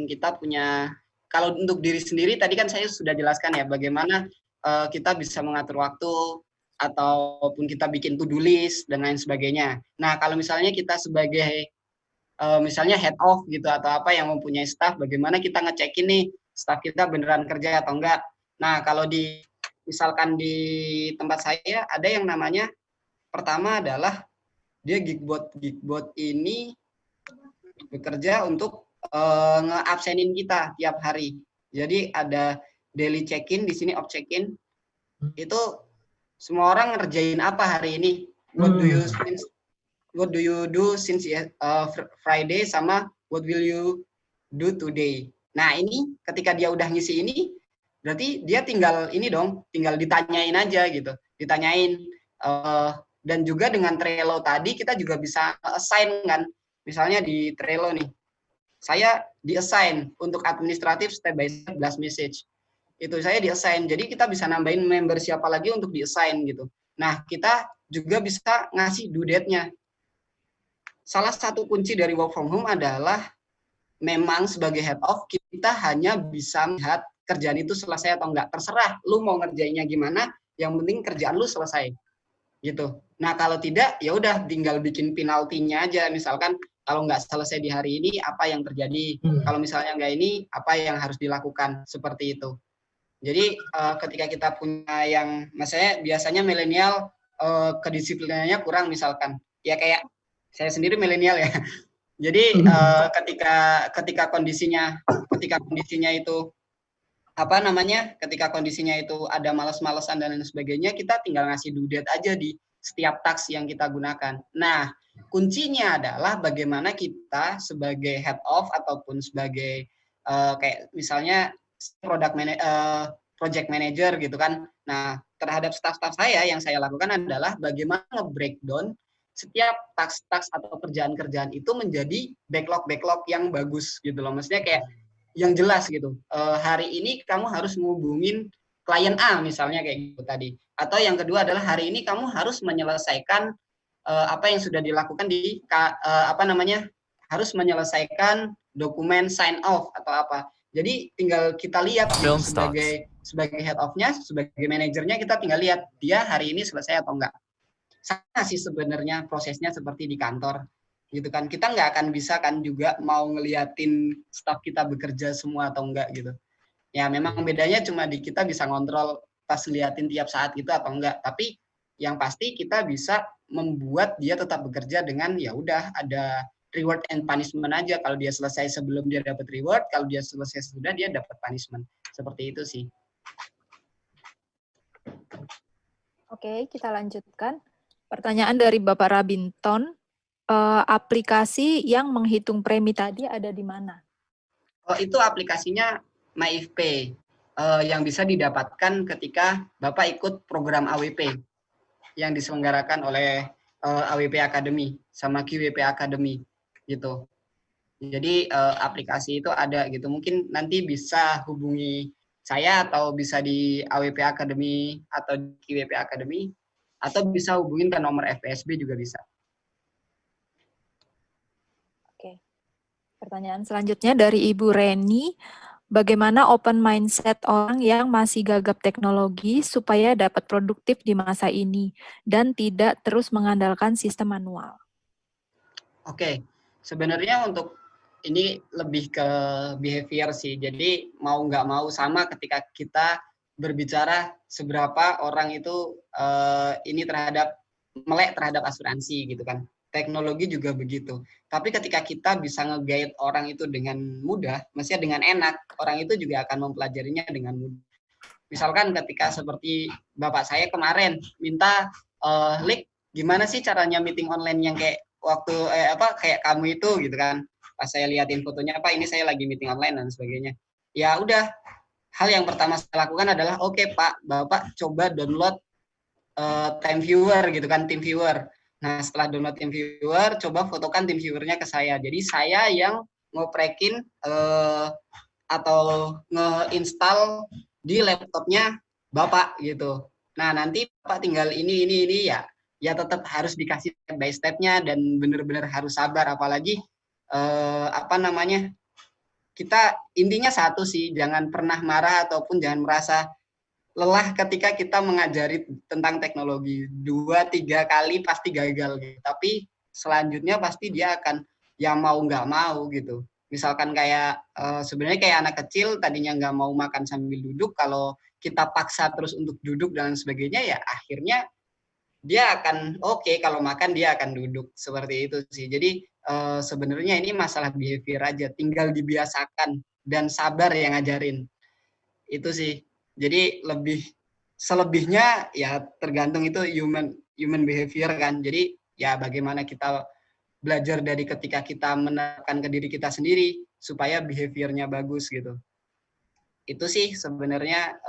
ataupun kita punya, kalau untuk diri sendiri tadi kan saya sudah jelaskan ya bagaimana kita bisa mengatur waktu ataupun kita bikin to-do list dan lain sebagainya. Nah, kalau misalnya kita sebagai misalnya head off gitu atau apa yang mempunyai staff, bagaimana kita ngecekin nih staff kita beneran kerja atau enggak. Nah, kalau misalkan di tempat saya ada yang namanya, pertama adalah dia Geekbot. Geekbot ini bekerja untuk nge-absenin kita tiap hari. Jadi ada daily check-in, di sini off check-in. Itu semua orang ngerjain apa hari ini? What do you do since Friday sama what will you do today? Nah, ini ketika dia udah ngisi ini, berarti dia tinggal ini dong, tinggal ditanyain aja gitu. Ditanyain dan juga dengan Trello tadi kita juga bisa assign kan. Misalnya di Trello nih, saya di-assign untuk administratif step by step blast message. Itu saya di-assign. Jadi kita bisa nambahin member siapa lagi untuk di-assign gitu. Nah, kita juga bisa ngasih due date-nya. Salah satu kunci dari work from home adalah memang sebagai head of kita hanya bisa melihat kerjaan itu selesai atau enggak. Terserah lu mau ngerjainnya gimana, yang penting kerjaan lu selesai. Gitu. Nah, kalau tidak ya udah tinggal bikin penaltinya aja. Misalkan kalau nggak selesai di hari ini, apa yang terjadi? Kalau misalnya nggak ini, apa yang harus dilakukan? Seperti itu. Jadi ketika kita punya yang, misalnya biasanya milenial kedisiplinannya kurang misalkan. Ya kayak saya sendiri milenial ya. Jadi ketika kondisinya itu apa namanya, ketika kondisinya itu ada malas-malasan dan lain sebagainya, kita tinggal ngasih due date aja di setiap task yang kita gunakan. Nah, kuncinya adalah bagaimana kita sebagai head of ataupun sebagai kayak misalnya project manager gitu kan. Nah, terhadap staff-staff saya yang saya lakukan adalah bagaimana nge-breakdown setiap task-task atau kerjaan-kerjaan itu menjadi backlog-backlog yang bagus gitu loh. Maksudnya kayak yang jelas gitu. Hari ini kamu harus menghubungin klien A misalnya kayak gitu tadi. Atau yang kedua adalah hari ini kamu harus menyelesaikan apa yang sudah dilakukan di harus menyelesaikan dokumen sign off atau apa. Jadi tinggal kita lihat gitu, sebagai head of-nya, sebagai manajernya kita tinggal lihat dia hari ini selesai atau enggak. Sama sih sebenarnya prosesnya seperti di kantor gitu kan. Kita nggak akan bisa kan juga mau ngeliatin staff kita bekerja semua atau enggak gitu. Ya memang bedanya cuma di kita bisa ngontrol pas liatin tiap saat gitu atau enggak. Tapi yang pasti kita bisa membuat dia tetap bekerja dengan ya udah ada reward and punishment aja. Kalau dia selesai sebelum dia dapat reward, kalau dia selesai sudah dia dapat punishment. Seperti itu sih. Oke, kita lanjutkan. Pertanyaan dari Bapak Rabinton, aplikasi yang menghitung premi tadi ada di mana? Oh, itu aplikasinya MyIFPay yang bisa didapatkan ketika Bapak ikut program AWP yang diselenggarakan oleh AWP Academy sama QWP Academy gitu. Jadi aplikasi itu ada gitu. Mungkin nanti bisa hubungi saya atau bisa di AWP Academy atau di QWP Academy atau bisa hubungin ke nomor FPSB juga bisa. Oke. Pertanyaan selanjutnya dari Ibu Reni. Bagaimana open mindset orang yang masih gagap teknologi supaya dapat produktif di masa ini dan tidak terus mengandalkan sistem manual? Oke, sebenarnya untuk ini lebih ke behavior sih. Jadi mau nggak mau sama ketika kita berbicara seberapa orang itu ini melek terhadap asuransi gitu kan. Teknologi juga begitu. Tapi ketika kita bisa nge-guide orang itu dengan mudah, maksudnya dengan enak, orang itu juga akan mempelajarinya dengan mudah. Misalkan ketika seperti Bapak saya kemarin minta, Lik, gimana sih caranya meeting online yang kayak waktu kayak kamu itu gitu kan. Pas saya liatin fotonya, Pak, ini saya lagi meeting online dan sebagainya. Ya udah, hal yang pertama saya lakukan adalah, oke, Pak, Bapak coba download time viewer gitu kan, team viewer. Nah, setelah download team viewer, coba fotokan team viewernya ke saya. Jadi saya yang ngoprekin atau nge-install di laptopnya Bapak gitu. Nah, nanti Bapak tinggal ini ya tetap harus dikasih step by step-nya dan benar-benar harus sabar, apalagi kita intinya satu sih, jangan pernah marah ataupun jangan merasa lelah ketika kita mengajari tentang teknologi. 2-3 kali pasti gagal gitu. Tapi selanjutnya pasti dia akan ya mau nggak mau gitu. Misalkan kayak sebenarnya kayak anak kecil tadinya nggak mau makan sambil duduk, kalau kita paksa terus untuk duduk dan sebagainya, ya akhirnya dia akan oke, kalau makan dia akan duduk, seperti itu sih. Jadi sebenarnya ini masalah behavior aja, tinggal dibiasakan dan sabar yang ngajarin. Itu sih. Jadi selebihnya ya tergantung, itu human behavior kan. Jadi ya bagaimana kita belajar dari ketika kita menerapkan ke diri kita sendiri supaya behaviornya bagus gitu. Itu sih sebenarnya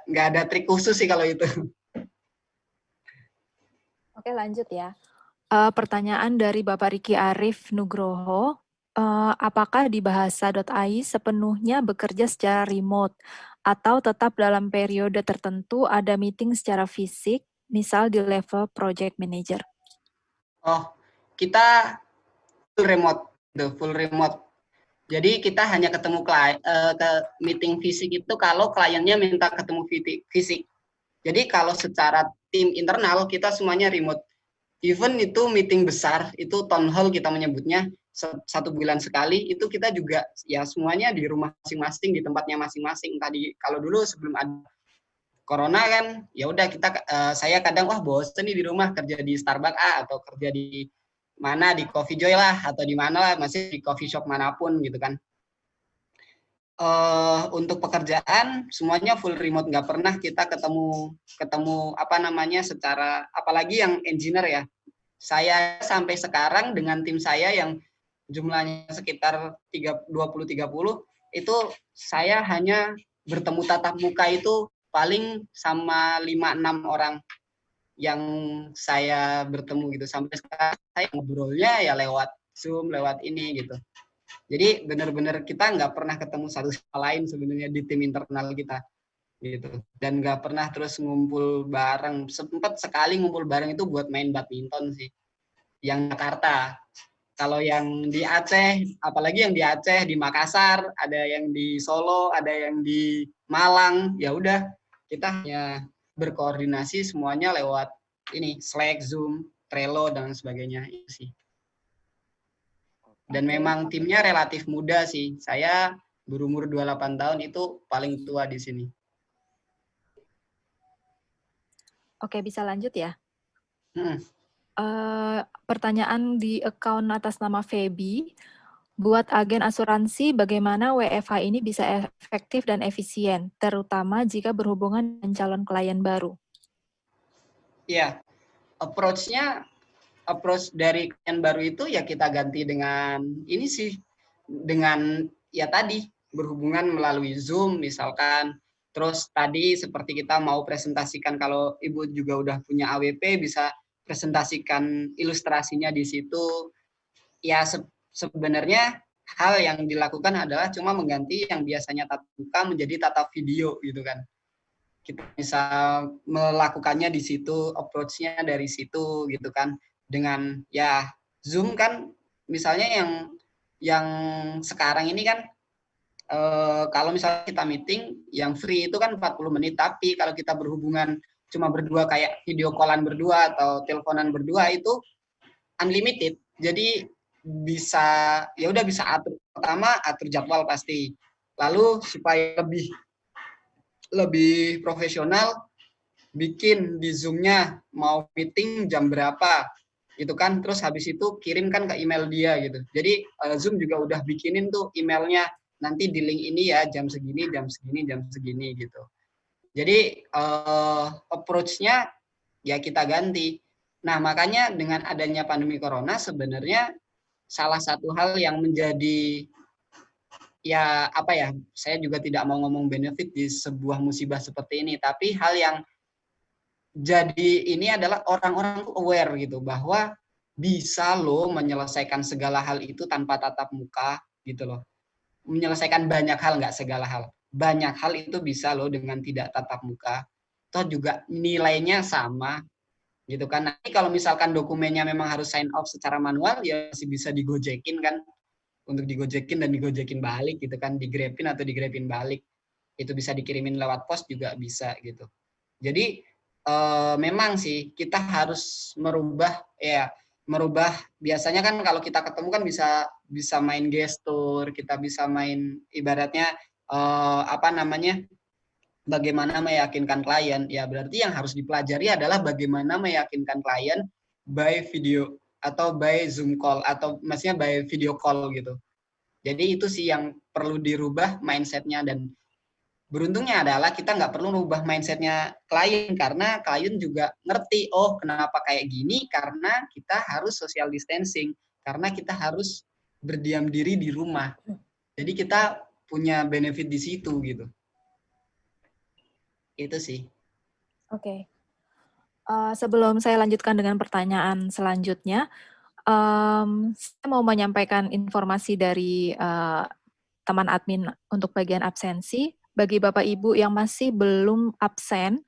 nggak ada trik khusus sih kalau itu. Oke, lanjut ya. Pertanyaan dari Bapak Riki Arif Nugroho, apakah di bahasa.ai sepenuhnya bekerja secara remote atau tetap dalam periode tertentu ada meeting secara fisik, misal di level project manager? Oh, kita full remote, full remote. Jadi kita hanya ketemu ke meeting fisik itu kalau kliennya minta ketemu fisik. Jadi kalau secara tim internal kita semuanya remote. Even itu meeting besar, itu town hall kita menyebutnya, 1 bulan sekali, itu kita juga ya semuanya di rumah masing-masing, di tempatnya masing-masing. Tadi kalau dulu sebelum ada corona kan, ya udah saya kadang wah bosen nih di rumah, kerja di Starbucks atau kerja di mana, di Coffee Joy lah, atau di mana lah, masih di coffee shop manapun gitu kan. Untuk pekerjaan semuanya full remote, nggak pernah kita ketemu apa namanya secara, apalagi yang engineer ya. Saya sampai sekarang dengan tim saya yang jumlahnya sekitar 20-30, itu saya hanya bertemu tatap muka itu paling sama 5-6 orang yang saya bertemu gitu. Sampai sekarang saya ngobrolnya ya lewat Zoom, lewat ini gitu. Jadi benar-benar kita nggak pernah ketemu satu sama lain sebenarnya di tim internal kita gitu. Dan nggak pernah terus ngumpul bareng. Sempat sekali ngumpul bareng itu buat main badminton sih, yang Jakarta. Kalau yang di Aceh, apalagi yang di Aceh, di Makassar, ada yang di Solo, ada yang di Malang, ya udah kita hanya berkoordinasi semuanya lewat ini Slack, Zoom, Trello dan sebagainya itu sih. Dan memang timnya relatif muda sih. Saya berumur 28 tahun, itu paling tua di sini. Oke, bisa lanjut ya. Hmm. Pertanyaan di account atas nama Feby, buat agen asuransi bagaimana WFH ini bisa efektif dan efisien, terutama jika berhubungan dengan calon klien baru? Ya, approach dari klien baru itu ya kita ganti dengan ini sih, dengan ya tadi berhubungan melalui Zoom misalkan. Terus tadi seperti kita mau presentasikan, kalau Ibu juga udah punya AWP, bisa presentasikan ilustrasinya di situ. Ya sebenarnya hal yang dilakukan adalah cuma mengganti yang biasanya tatap muka menjadi tatap video gitu kan. Kita bisa melakukannya di situ, approach-nya dari situ gitu kan. Dengan ya Zoom kan misalnya yang sekarang ini kan kalau misalnya kita meeting yang free itu kan 40 menit, tapi kalau kita berhubungan cuma berdua kayak video callan berdua atau teleponan berdua itu unlimited. Jadi bisa ya udah bisa pertama atur jadwal pasti. Lalu supaya lebih profesional, bikin di Zoom-nya mau meeting jam berapa gitu kan, terus habis itu kirimkan ke email dia gitu. Jadi Zoom juga udah bikinin tuh emailnya, nanti di link ini ya jam segini, jam segini, jam segini gitu. Jadi approach-nya ya kita ganti. Nah, makanya dengan adanya pandemi corona sebenarnya salah satu hal yang menjadi ya apa ya, saya juga tidak mau ngomong benefit di sebuah musibah seperti ini, tapi hal yang jadi ini adalah orang-orang aware gitu bahwa bisa loh menyelesaikan segala hal itu tanpa tatap muka gitu loh. Menyelesaikan banyak hal, nggak segala hal. Banyak hal itu bisa loh dengan tidak tatap muka. Toh juga nilainya sama gitu kan. Nanti kalau misalkan dokumennya memang harus sign off secara manual ya masih bisa digojekin kan. untuk digojekin dan digojekin balik gitu kan, digrabin atau digrabin balik. Itu bisa dikirimin lewat pos juga bisa gitu. Jadi memang sih kita harus merubah biasanya kan kalau kita ketemu kan bisa main gestur, kita bisa main ibaratnya bagaimana meyakinkan klien. Ya berarti yang harus dipelajari adalah bagaimana meyakinkan klien by video atau by Zoom call atau maksudnya by video call gitu. Jadi itu sih yang perlu dirubah mindsetnya, dan beruntungnya adalah kita nggak perlu merubah mindsetnya klien karena klien juga ngerti, oh kenapa kayak gini, karena kita harus social distancing, karena kita harus berdiam diri di rumah. Jadi kita punya benefit di situ gitu. Itu sih. Oke. Sebelum saya lanjutkan dengan pertanyaan selanjutnya, saya mau menyampaikan informasi dari teman admin untuk bagian absensi. Bagi Bapak Ibu yang masih belum absen,